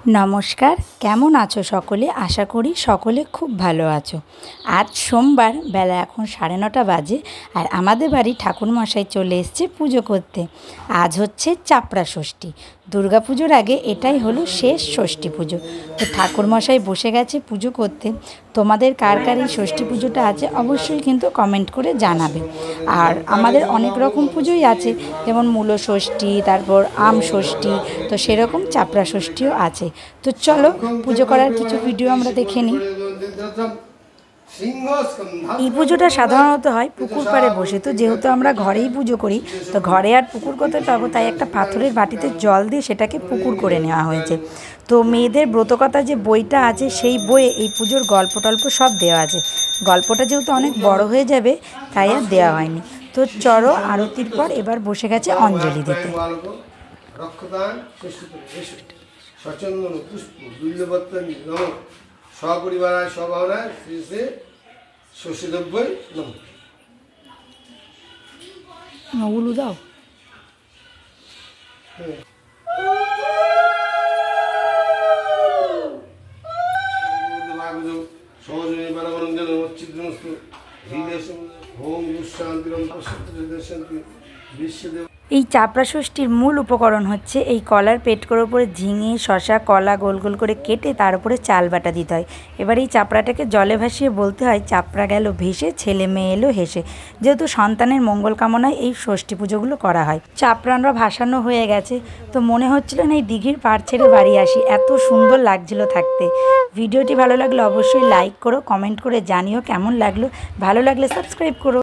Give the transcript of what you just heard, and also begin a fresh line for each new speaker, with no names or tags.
নমস্কার, কেমন আছো সকলে? আশা করি সকলে খুব ভালো আছো। আজ সোমবার, বেলা এখন 9:30 বাজে, আর আমাদের বাড়ি ঠাকুরমশাই চলে এসছে পুজো করতে। আজ হচ্ছে চাপড়া ষষ্ঠী। দুর্গাপুজোর আগে এটাই হলো শেষ ষষ্ঠী পুজো। তো ঠাকুরমশাই বসে গেছে পুজো করতে। তোমাদের কার কার এই ষষ্ঠী পুজোটা আছে অবশ্যই কিন্তু কমেন্ট করে জানাবে। আর আমাদের অনেক রকম পুজোই আছে, যেমন মূল ষষ্ঠী, তারপর আম ষষ্ঠী, তো সেরকম চাপড়া ষষ্ঠীও আছে। তো চলো পুজো করার কিছু ভিডিও আমরা দেখে নিই। এই পুজোটা সাধারণত হয় পুকুর পাড়ে বসে। তো যেহেতু আমরা ঘরেই পুজো করি, তো ঘরে আর পুকুর কোথায় পাবো, তাই একটা পাথরের বাটিতে জল দিয়ে সেটাকে পুকুর করে নেওয়া হয়েছে। তো মেয়েদের ব্রতকথা যে বইটা আছে, সেই বইয়ে এই পুজোর গল্প টল্প সব দেওয়া আছে। গল্পটা যেহেতু অনেক বড় হয়ে যাবে, তাই আর দেওয়া হয়নি। তো চলো, আরতির পর এবার বসে গেছে অঞ্জলি দিতে।
সচন্দন পুষ্প দুল্যবত্তানি নম সপরিবারায় সভাবনায় শ্রী শ্রী শশীদ্রব্যই নম।
ওগুলো দাও।
সহজনে বারাবরঞ্জন মচ্ছিদ্রমস্তু হৃদয় হোম শান্তিরম শান্তি বিশ্বদেব।
এই চাপড়া ষষ্ঠীর মূল উপকরণ হচ্ছে এই কলার পেটকোর ওপরে ঝিঙে, শশা, কলা গোল গোল করে কেটে তার উপরে চাল বাটা দিতে হয়। এবার এই চাপড়াটাকে জলে ভাসিয়ে বলতে হয়, চাপড়া গেল ভেসে, ছেলে মেয়ে এলো হেসে। যেহেতু সন্তানের মঙ্গল কামনায় এই ষষ্ঠী পুজোগুলো করা হয়। চাপড়ানরা ভাসানো হয়ে গেছে, তো মনে হচ্ছিল না এই দিঘির পাড় ছেড়ে বাড়ি আসি, এত সুন্দর লাগছিল থাকতে। ভিডিওটি ভালো লাগলে অবশ্যই লাইক করো, কমেন্ট করে জানিও কেমন লাগলো। ভালো লাগলে সাবস্ক্রাইব করো।